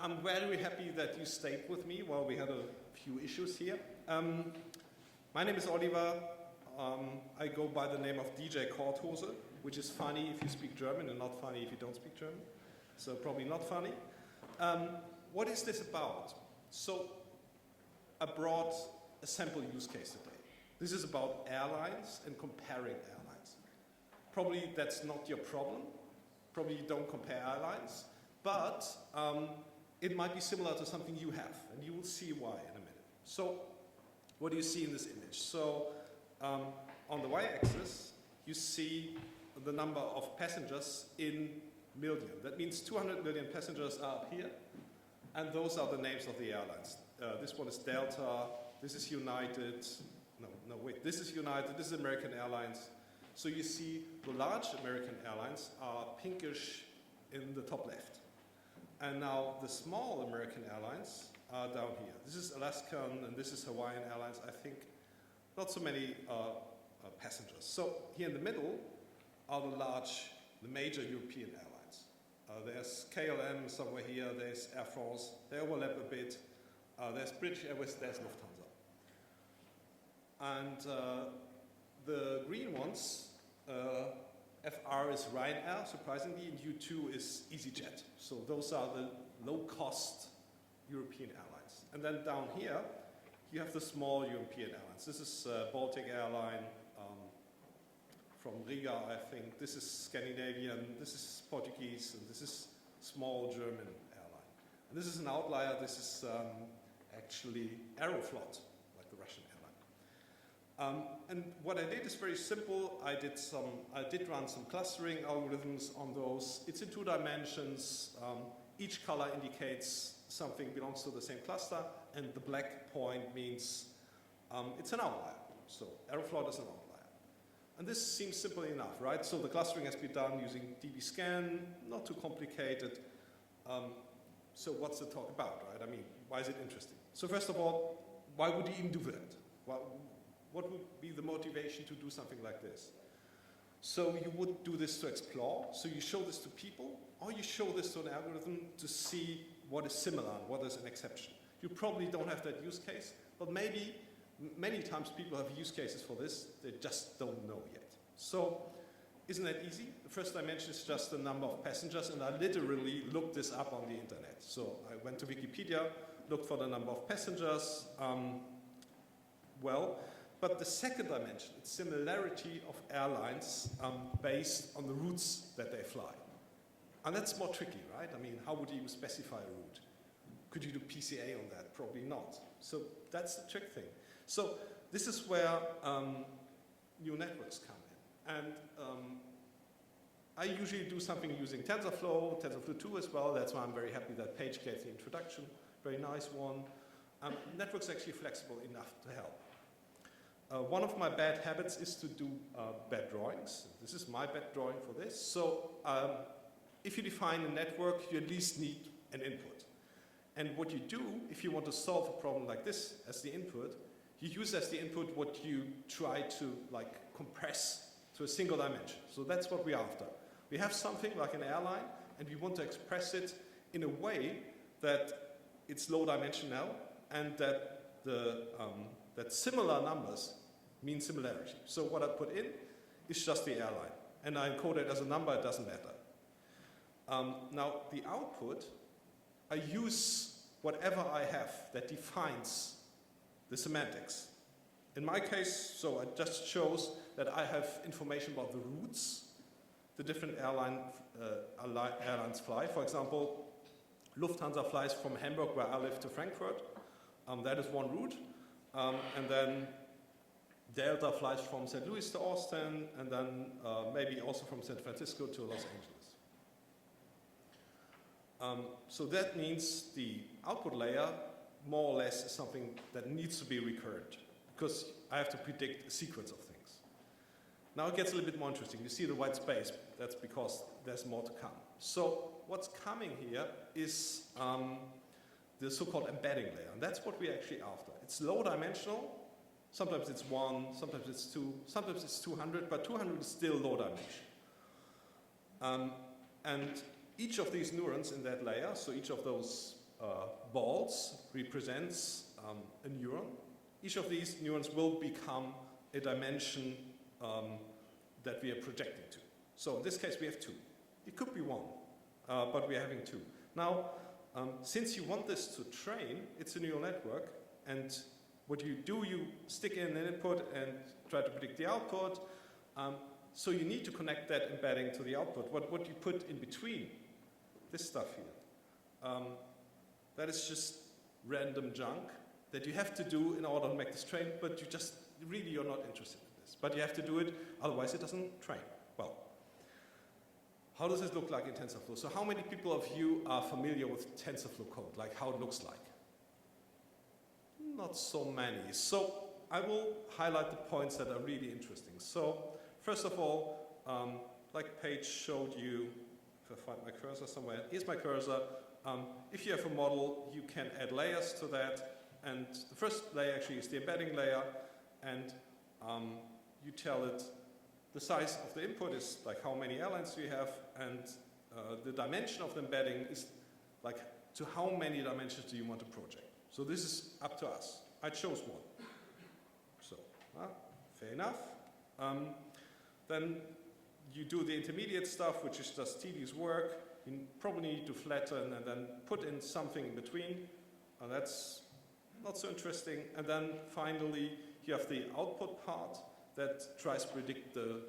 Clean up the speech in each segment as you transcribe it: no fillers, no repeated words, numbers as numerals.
I'm very happy that you stayed with me while we had a few issues here. My name is Oliver. I go by the name of DJ Korthose, which is funny if you speak German and not funny if you don't speak German. So probably not funny. What is this about? So I brought a sample use case today. This is about airlines and comparing airlines. Probably that's not your problem. Probably you don't compare airlines. But it might be similar to something you have, and you will see why in a minute. So what do you see in this image? So on the y-axis, you see the number of passengers in million. That means 200 million passengers are up here, and those are the names of the airlines. This one is Delta, this is United, this is United, this is American Airlines. So you see the large American airlines are pinkish in the top left. And now the small American airlines are down here. This is Alaskan and this is Hawaiian Airlines. I think not so many passengers. So here in the middle are the major European airlines. There's KLM somewhere here, there's Air France, they overlap a bit. There's British Airways, there's Lufthansa. And the green ones, FR is Ryanair, surprisingly, and U2 is EasyJet. So those are the low-cost European airlines. And then down here, you have the small European airlines. This is Baltic Airline from Riga, I think. This is Scandinavian, this is Portuguese, and this is small German airline. And this is an outlier. This is actually Aeroflot, like the Russian airline. And what I did is very simple. I did run some clustering algorithms on those. It's in 2 dimensions. Each color indicates something belongs to the same cluster, and the black point means it's an outlier. So Aeroflot is an outlier. And this seems simple enough, right? So the clustering has been done using dbScan, not too complicated. So what's the talk about, right? I mean, why is it interesting? So first of all, why would you even do that? What would be the motivation to do something like this? So you would do this to explore. So you show this to people, or you show this to an algorithm to see what is similar and what is an exception. You probably don't have that use case, but maybe many times people have use cases for this, they just don't know yet. So isn't that easy? The first dimension is just the number of passengers, and I literally looked this up on the internet. So I went to Wikipedia, looked for the number of passengers. But the second dimension, it's similarity of airlines based on the routes that they fly. And that's more tricky, right? I mean, how would you specify a route? Could you do PCA on that? Probably not. So that's the trick thing. So this is where new networks come in. And I usually do something using TensorFlow, TensorFlow 2 as well. That's why I'm very happy that Paige gave the introduction. Very nice one. Network's actually flexible enough to help. One of my bad habits is to do bad drawings. This is my bad drawing for this. So if you define a network, you at least need an input. And what you do, if you want to solve a problem like this as the input, you use as the input what you try to compress to a single dimension. So that's what we're after. We have something like an airline, and we want to express it in a way that it's low dimensional and that that similar numbers mean similarity. So what I put in is just the airline. And I encode it as a number, it doesn't matter. Now, the output, I use whatever I have that defines the semantics. In my case, so it just shows that I have information about the routes the different airlines fly. For example, Lufthansa flies from Hamburg, where I live, to Frankfurt. That is one route. And then Delta flies from St. Louis to Austin, and then maybe also from San Francisco to Los Angeles. So that means the output layer more or less is something that needs to be recurrent, because I have to predict a sequence of things. Now it gets a little bit more interesting. You see the white space. That's because there's more to come. So what's coming here is the so-called embedding layer, and that's what we're actually after. It's low dimensional. Sometimes it's 1, sometimes it's 2, sometimes it's 200, but 200 is still low dimension. And each of these neurons in that layer, so each of those balls represents a neuron. Each of these neurons will become a dimension that we are projecting to. So in this case we have 2. It could be 1, but we are having 2. Now, since you want this to train, it's a neural network, and what you do, you stick in an input and try to predict the output. So you need to connect that embedding to the output. What you put in between, this stuff here, that is just random junk that you have to do in order to make this train, but you're not interested in this. But you have to do it, otherwise it doesn't train. Well, how does this look like in TensorFlow? So how many people of you are familiar with TensorFlow code, like how it looks like? Not so many. So I will highlight the points that are really interesting. So first of all, like Paige showed you, if I find my cursor somewhere, here's my cursor. If you have a model, you can add layers to that. And the first layer actually is the embedding layer. And you tell it the size of the input is like how many airlines do you have, and the dimension of the embedding is like to how many dimensions do you want to project. So this is up to us. I chose 1. So, fair enough. Then you do the intermediate stuff, which is just tedious work. You probably need to flatten and then put in something in between. That's not so interesting. And then finally, you have the output part that tries to predict the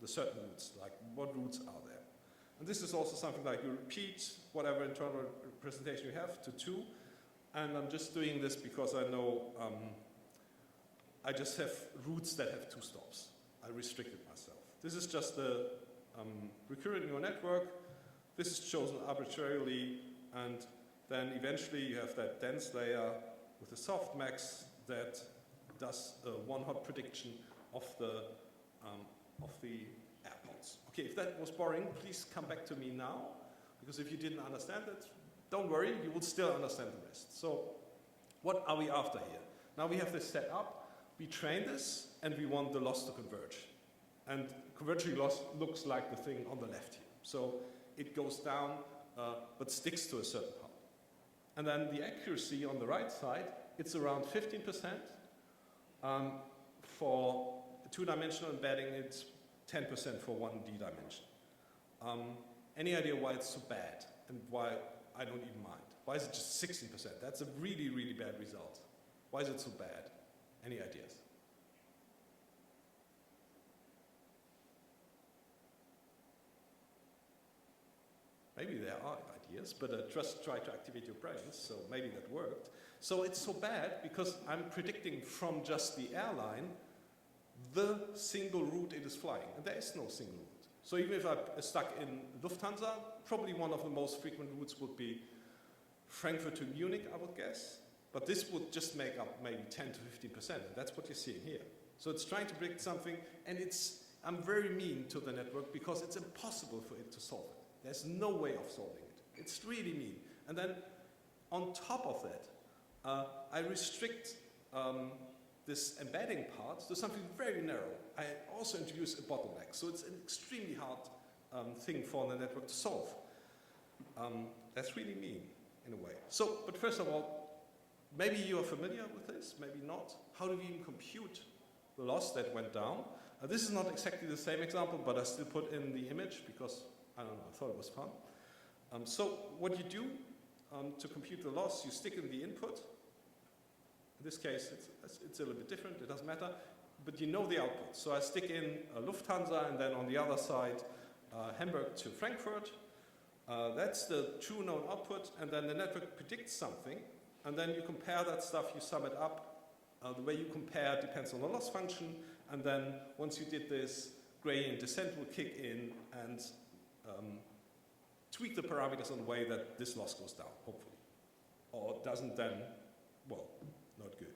certain roots, like what roots are there. And this is also something like you repeat whatever internal representation you have to 2. And I'm just doing this because I know I just have roots that have 2 stops. I restricted myself. This is just the recurrent neural network. This is chosen arbitrarily, and then eventually you have that dense layer with the softmax that does a one-hot prediction of the airports. Okay, if that was boring, please come back to me now, because if you didn't understand it, don't worry, you will still understand the rest. So what are we after here? Now we have this set up, we train this, and we want the loss to converge. And converging loss looks like the thing on the left here. So it goes down, but sticks to a certain part. And then the accuracy on the right side, it's around 15%. For a 2-dimensional embedding, it's 10% for 1D dimension. Any idea why it's so bad and why I don't even mind? Why is it just 16%? That's a really, really bad result. Why is it so bad? Any ideas? Maybe there are ideas, but just try to activate your brains, so maybe that worked. So it's so bad because I'm predicting from just the airline the single route it is flying, and there is no single route. So even if I'm stuck in Lufthansa, probably one of the most frequent routes would be Frankfurt to Munich, I would guess. But this would just make up maybe 10 to 15%, and that's what you're seeing here. So it's trying to predict something, and I'm very mean to the network because it's impossible for it to solve it. There's no way of solving it. It's really mean. And then on top of that, I restrict this embedding part to something very narrow. I also introduce a bottleneck. So it's an extremely hard thing for the network to solve. That's really mean in a way. So, but first of all, maybe you are familiar with this, maybe not. How do we even compute the loss that went down? This is not exactly the same example, but I still put in the image because, I don't know, I thought it was fun. So what you do to compute the loss, you stick in the input. In this case, it's a little bit different, it doesn't matter, but you know the output. So I stick in Lufthansa, and then on the other side, Hamburg to Frankfurt. That's the true known output, and then the network predicts something, and then you compare that stuff, you sum it up. The way you compare depends on the loss function, and then once you did this, gradient descent will kick in and tweak the parameters in a way that this loss goes down, hopefully. Or doesn't, then, well, not good.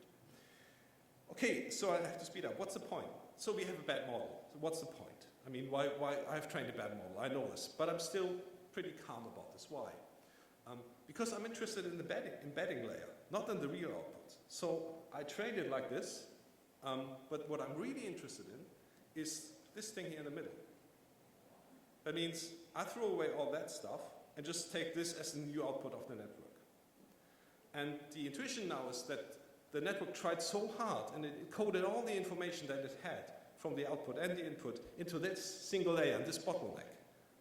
Okay, so I have to speed up. What's the point? So we have a bad model. So what's the point? I mean, why I've trained a bad model, I know this, but I'm still pretty calm about this. Why? Because I'm interested in the embedding layer, not in the real output. So I trained it like this, but what I'm really interested in is this thing here in the middle. That means I throw away all that stuff and just take this as the new output of the network. And the intuition now is that the network tried so hard and it coded all the information that it had from the output and the input into this single layer and this bottleneck.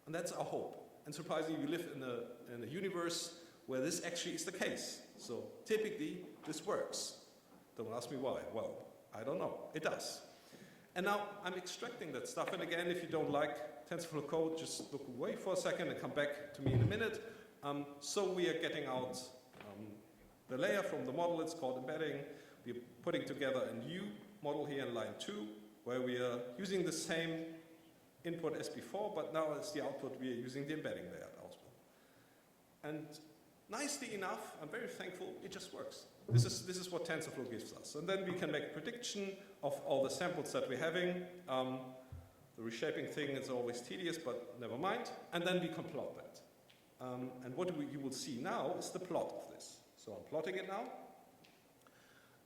And that's our hope. And surprisingly, we live in a universe where this actually is the case. So typically, this works. Don't ask me why. Well, I don't know. It does. And now I'm extracting that stuff. And again, if you don't like TensorFlow code, just look away for a second and come back to me in a minute. So we are getting out the layer from the model. It's called embedding. We're putting together a new model here in line 2, where we are using the same input as before, but now as the output, we are using the embedding layer as well. And nicely enough, I'm very thankful, it just works. This is what TensorFlow gives us. And then we can make a prediction of all the samples that we're having. The reshaping thing is always tedious, but never mind. And then we can plot that. And what you will see now is the plot of this. So I'm plotting it now.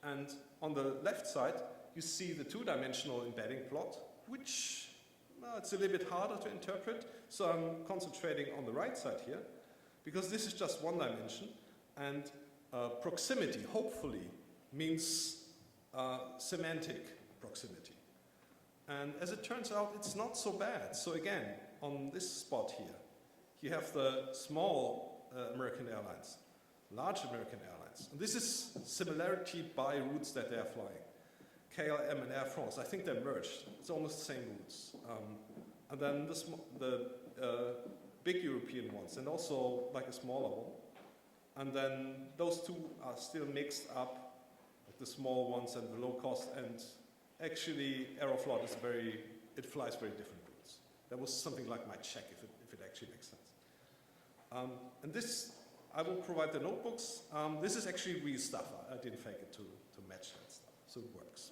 And on the left side, you see the two-dimensional embedding plot, which it's a little bit harder to interpret. So I'm concentrating on the right side here, because this is just one dimension. And proximity, hopefully, means semantic proximity. And as it turns out, it's not so bad. So again, on this spot here, you have the small American airlines, large American airlines. And this is similarity by routes that they are flying. KLM and Air France, I think they're merged. It's almost the same routes. And then the big European ones, and also like a smaller one. And then those two are still mixed up, like the small ones and the low cost. And actually, Aeroflot is it flies very different routes. That was something like my check, if it actually makes sense. And this, I will provide the notebooks. This is actually real stuff. I didn't fake it to match that stuff, so it works.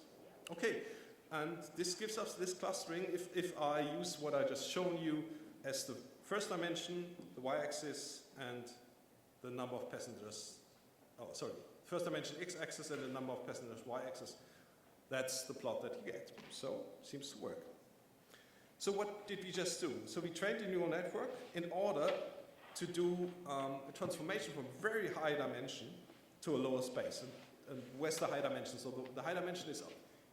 Okay, and this gives us this clustering. If I use what I just shown you as the first dimension, the y-axis, and the number of passengers, first dimension x-axis and the number of passengers y-axis, that's the plot that you get. So, seems to work. So what did we just do? So we trained a neural network in order to do a transformation from very high dimension to a lower space. And where's the high dimension? So the high dimension is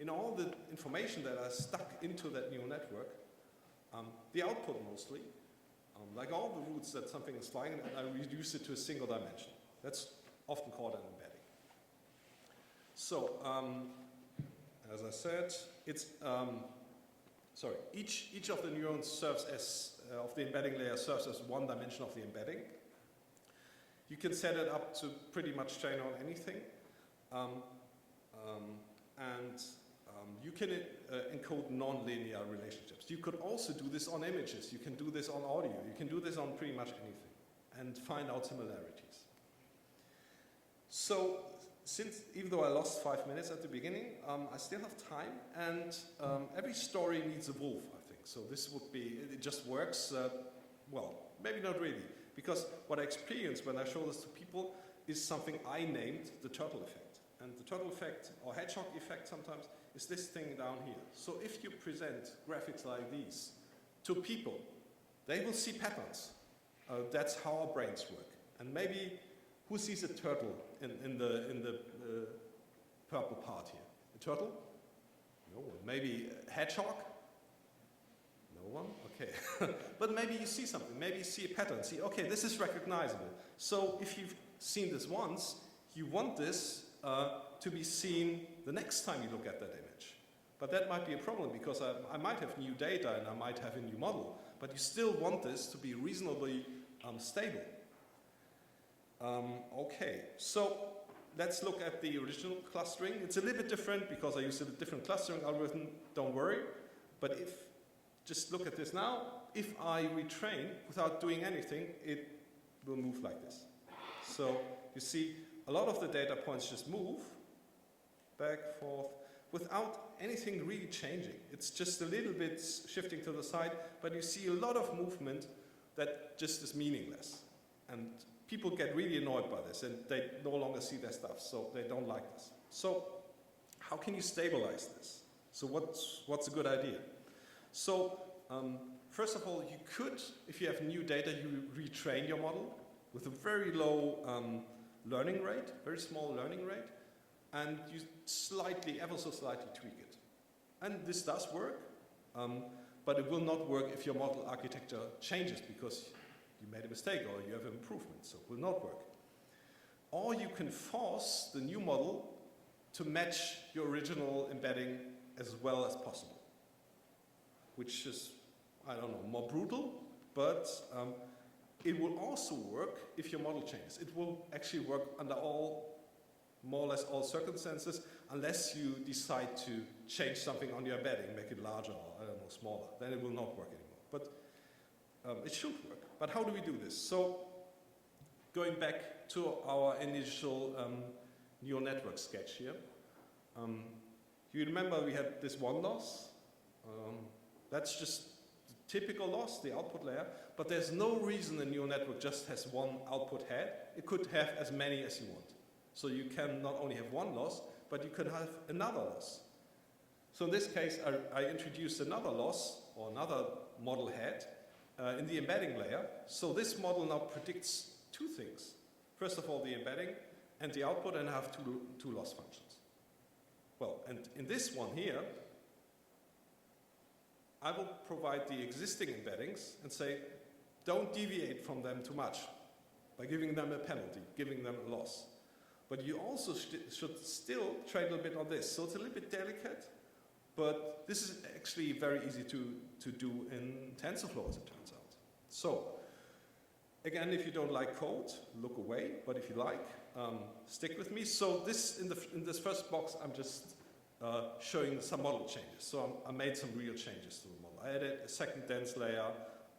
in all the information that are stuck into that neural network, the output mostly, like all the routes that something is flying, and I reduce it to a single dimension. That's often called an embedding. So, as I said, it's each of the neurons serves as of the embedding layer serves as one dimension of the embedding. You can set it up to pretty much train on anything, you can encode non-linear relationships. You could also do this on images. You can do this on audio. You can do this on pretty much anything and find out similarities. So, even though I lost 5 minutes at the beginning, I still have time, and every story needs a wolf, I think. So this would be, it just works, well, maybe not really, because what I experienced when I show this to people is something I named the turtle effect. And the turtle effect, or hedgehog effect sometimes, is this thing down here. So if you present graphics like these to people, they will see patterns. That's how our brains work. And maybe, who sees a turtle in the purple part here? A turtle? No one. Maybe a hedgehog? No one? Okay. But maybe you see something. Maybe you see a pattern. See, okay, this is recognizable. So if you've seen this once, you want this to be seen the next time you look at that image. But that might be a problem, because I might have new data and I might have a new model, but you still want this to be reasonably stable. Okay, so let's look at the original clustering. It's a little bit different because I used a different clustering algorithm, don't worry. But just look at this now. If I retrain without doing anything, it will move like this. So you see, a lot of the data points just move back, forth, without anything really changing. It's just a little bit shifting to the side, but you see a lot of movement that just is meaningless. And people get really annoyed by this, and they no longer see their stuff, so they don't like this. So how can you stabilize this? So what's a good idea? So first of all, you could, if you have new data, you retrain your model with a very low learning rate, very small learning rate, and you slightly, ever so slightly tweak it. And this does work, but it will not work if your model architecture changes because you made a mistake or you have an improvement, so it will not work. Or you can force the new model to match your original embedding as well as possible, which is, I don't know, more brutal, but it will also work if your model changes. It will actually work under more or less all circumstances, unless you decide to change something on your embedding, make it larger or, I don't know, smaller. Then it will not work anymore. But it should work. But how do we do this? So, going back to our initial neural network sketch here, you remember we had this one loss. That's just the typical loss, the output layer. But there's no reason a neural network just has one output head. It could have as many as you want. So you can not only have one loss, but you can have another loss. So in this case, I introduced another loss, or another model head, in the embedding layer. So this model now predicts two things. First of all, the embedding and the output, and I have two loss functions. Well, and in this one here, I will provide the existing embeddings and say, don't deviate from them too much by giving them a penalty, giving them a loss. But you also should still trade a little bit on this. So it's a little bit delicate, but this is actually very easy to do in TensorFlow, as it turns out. So, again, if you don't like code, look away. But if you like, stick with me. So this in this first box, I'm just showing some model changes. So I made some real changes to the model. I added a second dense layer.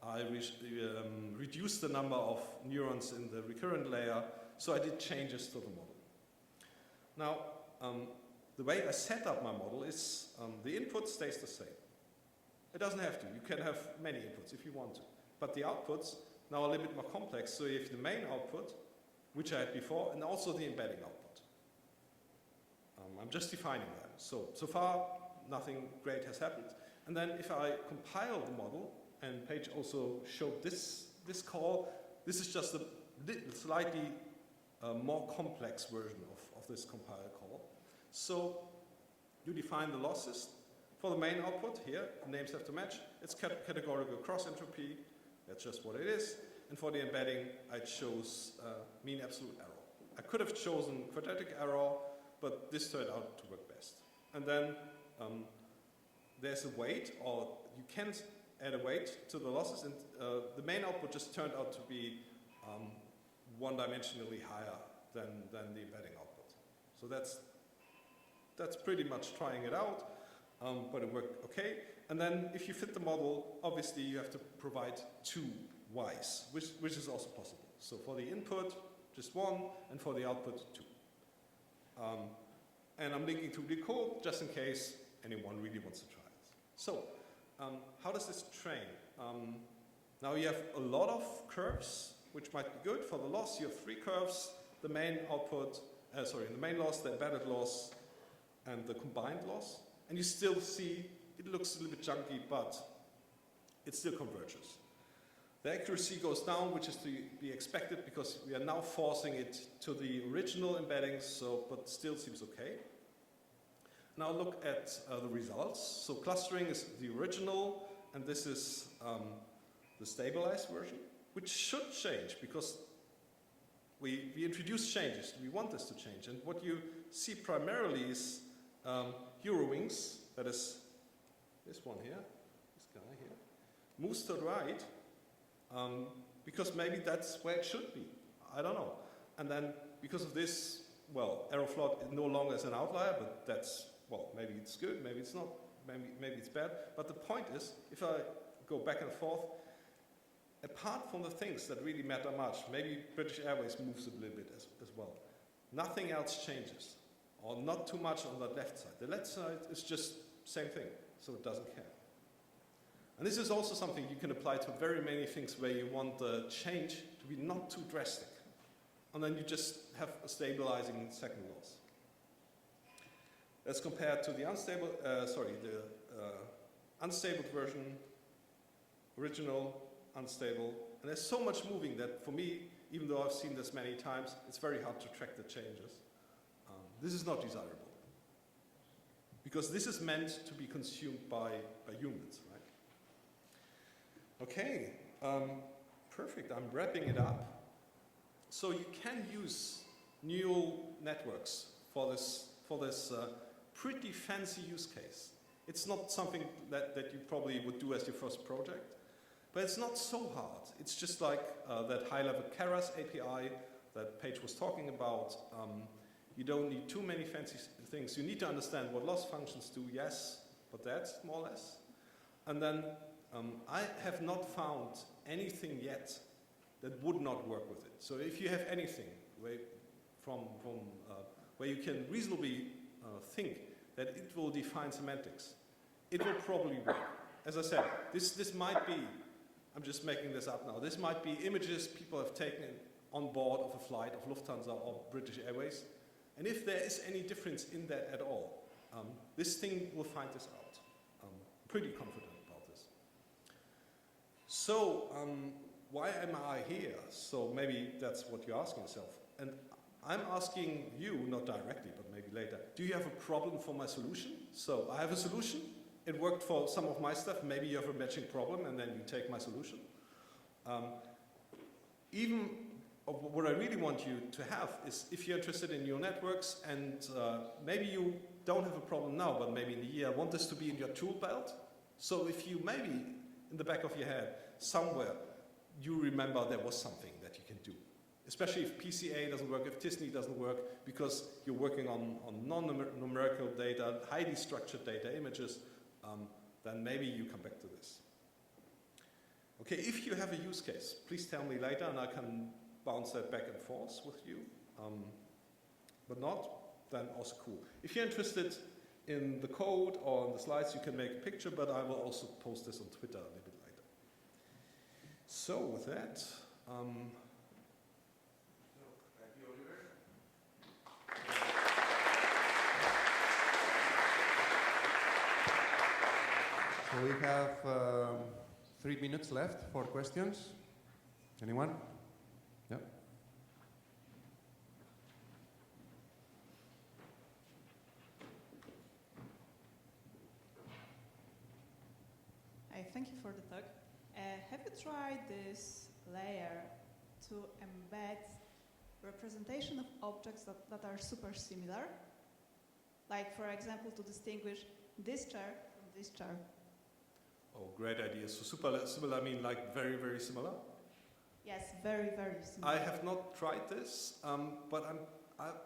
I reduced the number of neurons in the recurrent layer. So I did changes to the model. Now, the way I set up my model is the input stays the same. It doesn't have to. You can have many inputs if you want to. But the outputs now are a little bit more complex. So you have the main output, which I had before, and also the embedding output. I'm just defining that. So far, nothing great has happened. And then if I compile the model, and Paige also showed this call, this is just a slightly more complex version of this compile call. So you define the losses. For the main output here, the names have to match. It's categorical cross entropy. That's just what it is. And for the embedding, I chose mean absolute error. I could have chosen quadratic error, but this turned out to work best. And then there's a weight, or you can add a weight to the losses. And the main output just turned out to be one-dimensionally higher than the embedding output. So that's pretty much trying it out, but it worked okay. And then if you fit the model, obviously you have to provide two y's, which is also possible. So for the input, just one, and for the output, two. And I'm linking to the code just in case anyone really wants to try this. So how does this train? Now you have a lot of curves, which might be good. For the loss, you have three curves. The main output, the main loss, the embedded loss, and the combined loss. And you still see, it looks a little bit junky, but it still converges. The accuracy goes down, which is to be expected because we are now forcing it to the original embeddings, but still seems okay. Now look at the results. So clustering is the original, and this is the stabilized version, which should change because we introduce changes. We want this to change. And what you see primarily is Eurowings, that is this one here, this guy here, moves to the right because maybe that's where it should be. I don't know. And then because of this, well, Aeroflot no longer is an outlier, but that's, well, maybe it's good, maybe it's not, maybe it's bad. But the point is, if I go back and forth, apart from the things that really matter much, maybe British Airways moves a little bit as well. Nothing else changes, or not too much on the left side. The left side is just same thing, so it doesn't care. And this is also something you can apply to very many things where you want the change to be not too drastic. And then you just have a stabilizing second loss. Let's compare to the unstable, unstable version, original, unstable. And there's so much moving that for me, even though I've seen this many times, it's very hard to track the changes. This is not desirable, because this is meant to be consumed by humans, right? Okay, perfect, I'm wrapping it up. So you can use neural networks for this pretty fancy use case. It's not something that you probably would do as your first project, but it's not so hard. It's just like that high-level Keras API that Paige was talking about. You don't need too many fancy things. You need to understand what loss functions do, yes, but that's more or less. And then I have not found anything yet that would not work with it. So if you have anything where you can reasonably think that it will define semantics, it will probably work. As I said, this might be, I'm just making this up now, this might be images people have taken on board of a flight of Lufthansa or British Airways. And if there is any difference in that at all, this thing will find this out. I'm pretty confident about this. So, why am I here? So maybe that's what you're asking yourself. And I'm asking you, not directly, but maybe later, do you have a problem for my solution? So I have a solution. It worked for some of my stuff. Maybe you have a matching problem, and then you take my solution. Even what I really want you to have is, if you're interested in neural networks, and maybe you don't have a problem now, but maybe in a year, want this to be in your tool belt. So if you maybe, in the back of your head, somewhere, you remember there was something that you can do. Especially if PCA doesn't work, if TISNI doesn't work, because you're working on non-numerical data, highly structured data, images, then maybe you come back to this. Okay, if you have a use case, please tell me later, and I can bounce that back and forth with you. But not, then also cool. If you're interested in the code or on the slides, you can make a picture, but I will also post this on Twitter a little bit later. So with that, so we have 3 minutes left for questions. Anyone? Yeah. Hi, thank you for the talk. Have you tried this layer to embed representation of objects that are super similar? Like, for example, to distinguish this chair from this chair. oh, great idea. So super similar, I mean like very, very similar? Yes, very, very similar. I have not tried this, but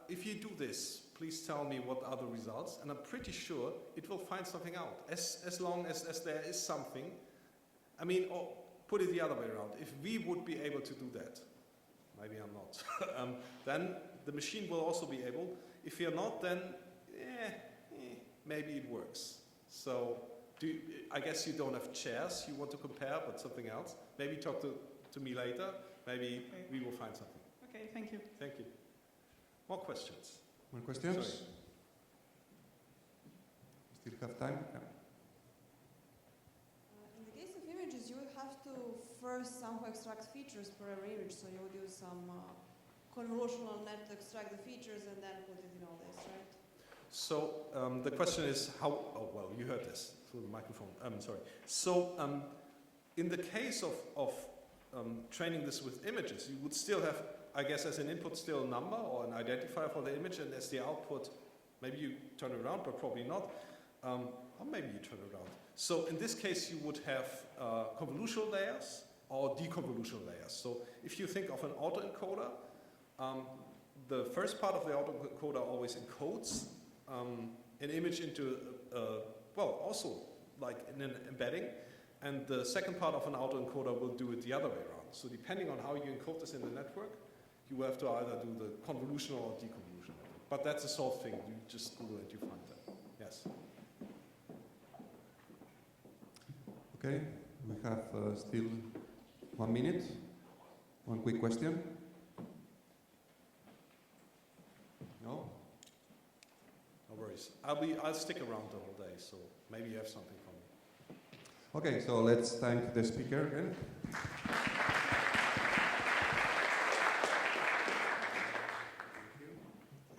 if you do this, please tell me what are the results, and I'm pretty sure it will find something out. As long as there is something, I mean, or put it the other way around. If we would be able to do that, maybe I'm not, then the machine will also be able. If you're not, then maybe it works. So I guess you don't have chairs you want to compare, but something else. Maybe talk to me later. Maybe we will find something. Okay, thank you. Thank you. More questions? More questions? Sorry. Still have time? Yeah. In the case of images, you would have to first somehow extract features per every image. So you would use some convolutional net to extract the features and then put it in all this, right? So the question is how, oh well, you heard this through the microphone, sorry. So in the case of training this with images, you would still have, I guess, as an input still a number or an identifier for the image, and as the output, maybe you turn it around, but probably not, or maybe you turn it around. So in this case, you would have convolutional layers or deconvolutional layers. So if you think of an autoencoder, the first part of the autoencoder always encodes an image into, well, also like in an embedding, and the second part of an autoencoder will do it the other way around. So depending on how you encode this in the network, you have to either do the convolutional or deconvolutional. But that's a solved thing. You just Google it, you find that. Yes. Okay, we have still 1 minute. One quick question. No? No worries. I'll stick around the whole day, so maybe you have something for me. Okay, so let's thank the speaker again.